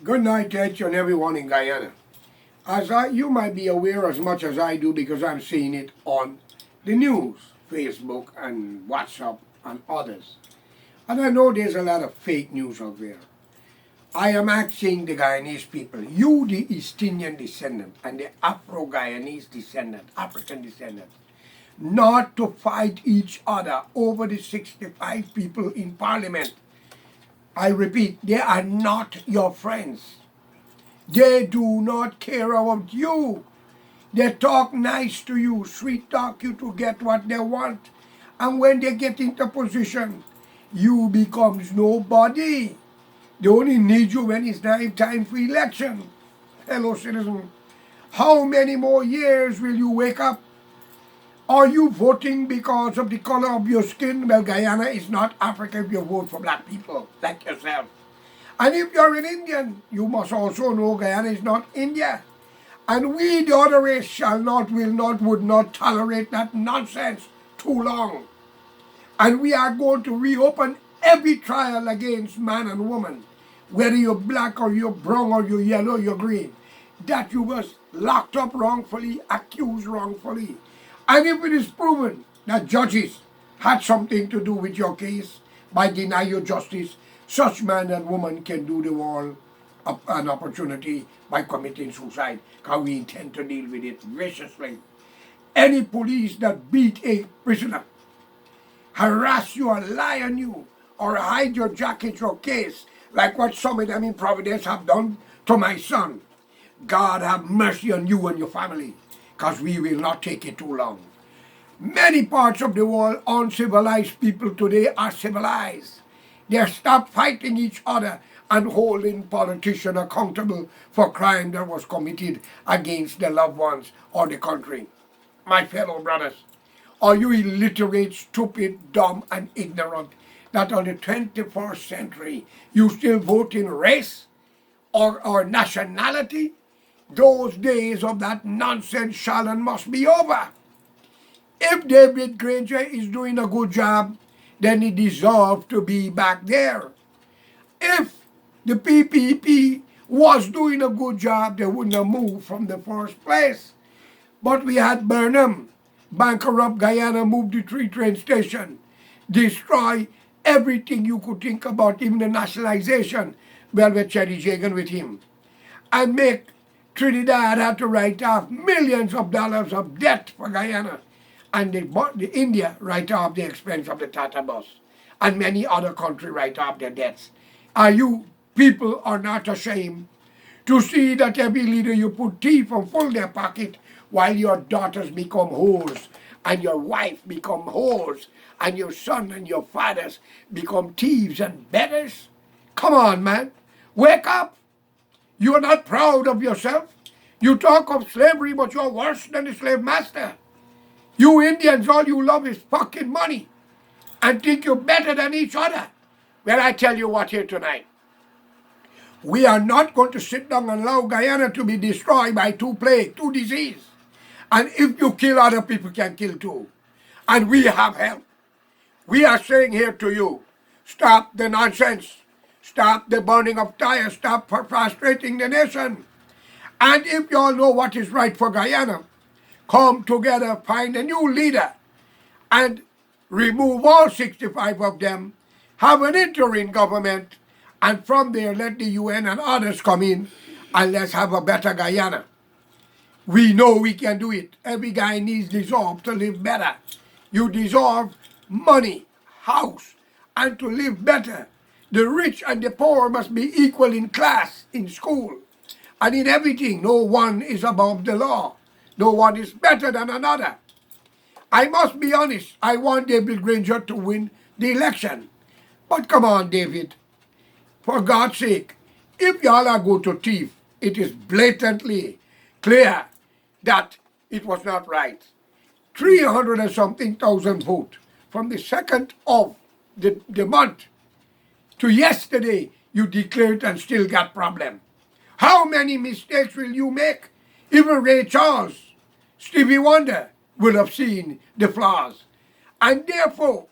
Good night to each and everyone in Guyana. You might be aware as much as I do because I'm seeing it on the news, Facebook and WhatsApp and others. And I know there's a lot of fake news out there. I am asking the Guyanese people, you the East Indian descendant and the Afro-Guyanese descendant, African descendant, not to fight each other over the 65 people in parliament. I repeat, they are not your friends. They do not care about you. They talk nice to you, sweet talk you to get what they want. And when they get into position, you becomes nobody. They only need you when it's time for election. Fellow citizen, how many more years will you wake up? Are you voting because of the color of your skin? Well, Guyana is not Africa if you vote for black people like yourself. And if you're an Indian, you must also know Guyana is not India. And we, the other race, shall not, will not, would not tolerate that nonsense too long. And we are going to reopen every trial against man and woman, whether you're black or you're brown or you're yellow or you're green, that you was locked up wrongfully, accused wrongfully. And if it is proven that judges had something to do with your case by denying you justice, such man and woman can do the world an opportunity by committing suicide, because we intend to deal with it viciously. Any police that beat a prisoner, harass you or lie on you, or hide your jacket, your case, like what some of them in Providence have done to my son, God have mercy on you and your family, because we will not take it too long. Many parts of the world, uncivilized people today are civilized. They stop fighting each other and holding politicians accountable for crime that was committed against their loved ones or the country. My fellow brothers, are you illiterate, stupid, dumb, and ignorant that on the 21st century you still vote in race or nationality? Those days of that nonsense shall and must be over. If David Granger is doing a good job, then he deserves to be back there. If the PPP was doing a good job, they wouldn't have moved from the first place. But we had Burnham, bankrupt Guyana, moved the three train station, destroy everything you could think about, even the nationalization, well, with Cherry Jagan with him, and make Trinidad have to write off millions of dollars of debt for Guyana, and the India write off the expense of the Tata bus, and many other countries write off their debts. Are you people are not ashamed to see that every leader you put thief and full their pocket while your daughters become whores and your wife become whores and your son and your fathers become thieves and beggars? Come on, man. Wake up. You are not proud of yourself. You talk of slavery, but you're worse than the slave master. You Indians, all you love is fucking money and think you're better than each other. Well, I tell you what here tonight. We are not going to sit down and allow Guyana to be destroyed by two plague, two disease. And if you kill, other people can kill too. And we have help. We are saying here to you, stop the nonsense. Stop the burning of tires. Stop frustrating the nation. And if you all know what is right for Guyana, come together, find a new leader, and remove all 65 of them, have an interim government, and from there let the UN and others come in, and let's have a better Guyana. We know we can do it. Every guy needs deserve to live better. You deserve money, house, and to live better. The rich and the poor must be equal in class, in school, and in everything. No one is above the law. No one is better than another. I must be honest, I want David Granger to win the election. But come on, David, for God's sake, if y'all are going to thief, it is blatantly clear that it was not right. 300 and something thousand votes from the 2nd of the month to yesterday, you declared and still got problem. How many mistakes will you make? Even Ray Charles, Stevie Wonder will have seen the flaws. And therefore,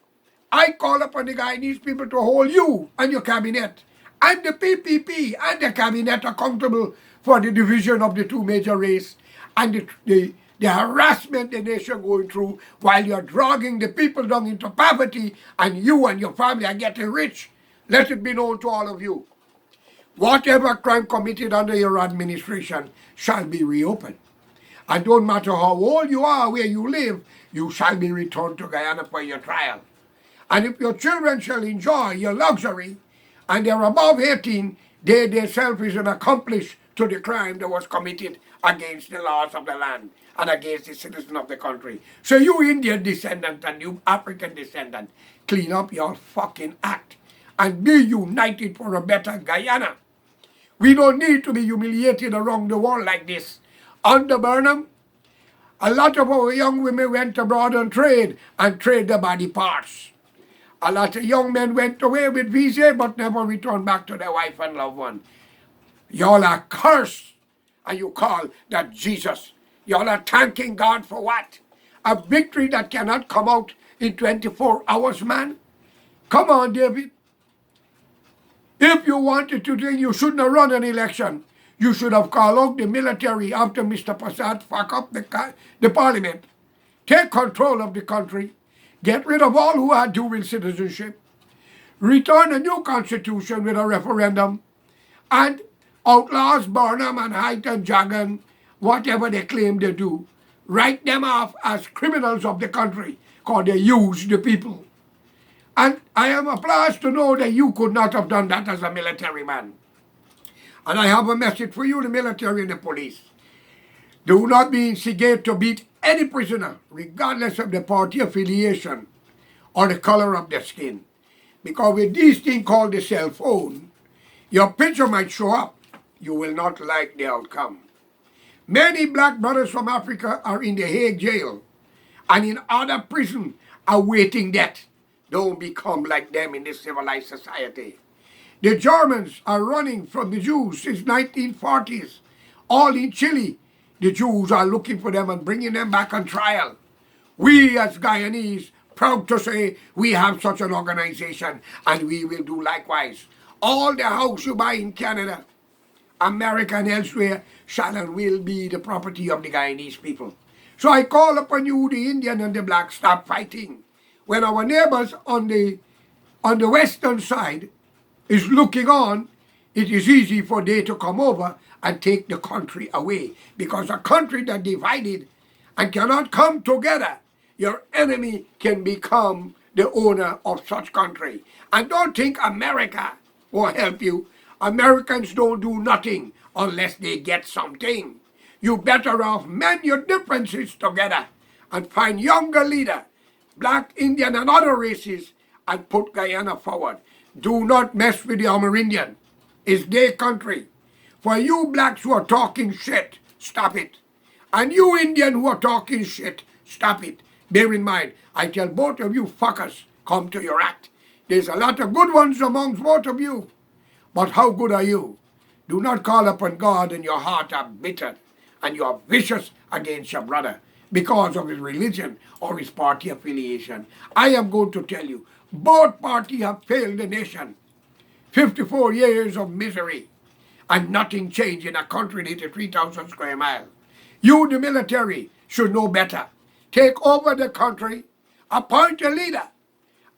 I call upon the Guyanese people to hold you and your cabinet and the PPP and the cabinet accountable for the division of the two major races and the harassment the nation going through while you're dragging the people down into poverty and you and your family are getting rich. Let it be known to all of you. Whatever crime committed under your administration shall be reopened. And don't matter how old you are, where you live, you shall be returned to Guyana for your trial. And if your children shall enjoy your luxury, and they're above 18, they themselves is an accomplice to the crime that was committed against the laws of the land and against the citizen of the country. So you Indian descendant and you African descendant, clean up your fucking act and be united for a better Guyana. We don't need to be humiliated around the world like this. Under Burnham, a lot of our young women went abroad and trade their body parts. A lot of young men went away with visa but never returned back to their wife and loved one. Y'all are cursed, and you call that Jesus. Y'all are thanking God for what? A victory that cannot come out in 24 hours, man? Come on, David. If you wanted to think you shouldn't have run an election, you should have called out the military after Mr. Prasad fuck up the parliament. Take control of the country. Get rid of all who had dual citizenship. Return a new constitution with a referendum. And outlaws Burnham and Height and Jagan, whatever they claim they do, write them off as criminals of the country because they use the people. And I am obliged to know that you could not have done that as a military man. And I have a message for you, the military and the police. Do not be instigated to beat any prisoner, regardless of the party affiliation or the color of their skin. Because with these things called the cell phone, your picture might show up. You will not like the outcome. Many black brothers from Africa are in the Hague jail and in other prisons awaiting death. Don't become like them in this civilized society. The Germans are running from the Jews since 1940s. All in Chile, the Jews are looking for them and bringing them back on trial. We as Guyanese, proud to say we have such an organization and we will do likewise. All the house you buy in Canada, America and elsewhere shall and will be the property of the Guyanese people. So I call upon you, the Indian and the black, stop fighting. When our neighbors on the western side is looking on, it is easy for they to come over and take the country away. Because a country that divided and cannot come together, your enemy can become the owner of such country. And don't think America will help you. Americans don't do nothing unless they get something. You better off mend your differences together and find younger leader, black, Indian, and other races, and put Guyana forward. Do not mess with the Amerindian. It's their country. For you blacks who are talking shit, stop it. And you Indian who are talking shit, stop it. Bear in mind, I tell both of you fuckers, come to your act. There's a lot of good ones amongst both of you. But how good are you? Do not call upon God and your heart are bitter and you are vicious against your brother because of his religion or his party affiliation. I am going to tell you, both parties have failed the nation. 54 years of misery and nothing changed in a country that is 3,000 square miles. You, the military, should know better. Take over the country, appoint a leader,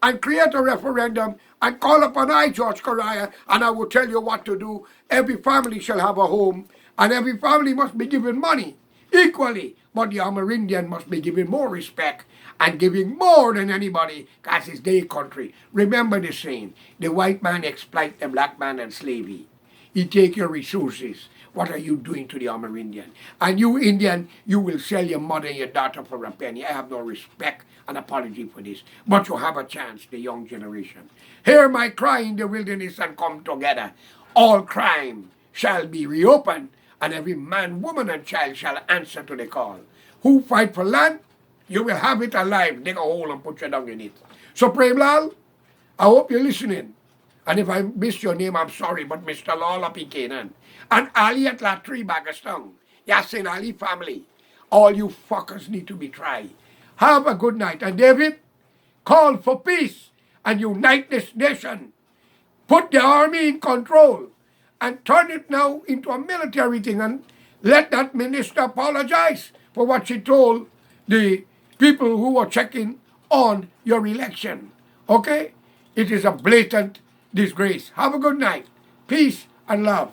and create a referendum and call upon I, George Correa, and I will tell you what to do. Every family shall have a home, and every family must be given money equally. But the Amerindian must be given more respect and giving more than anybody because it's their country. Remember the saying, the white man exploit the black man and slavery. He take your resources. What are you doing to the Amerindian? And you Indian, you will sell your mother and your daughter for a penny. I have no respect and apology for this. But you have a chance, the young generation. Hear my cry in the wilderness and come together. All crime shall be reopened, and every man, woman, and child shall answer to the call. Who fight for land, you will have it alive. Dig a hole and put you down in it. So Prem Lal, I hope you're listening. And if I missed your name, I'm sorry, but Mr. Lala Pikanan. And Ali at Latri Bagastong. Yasin Ali family. All you fuckers need to be tried. Have a good night. And David, call for peace and unite this nation. put the army in control and turn it now into a military thing, and let that minister apologize for what she told the people who were checking on your election. Okay? It is a blatant disgrace. Have a good night. Peace and love.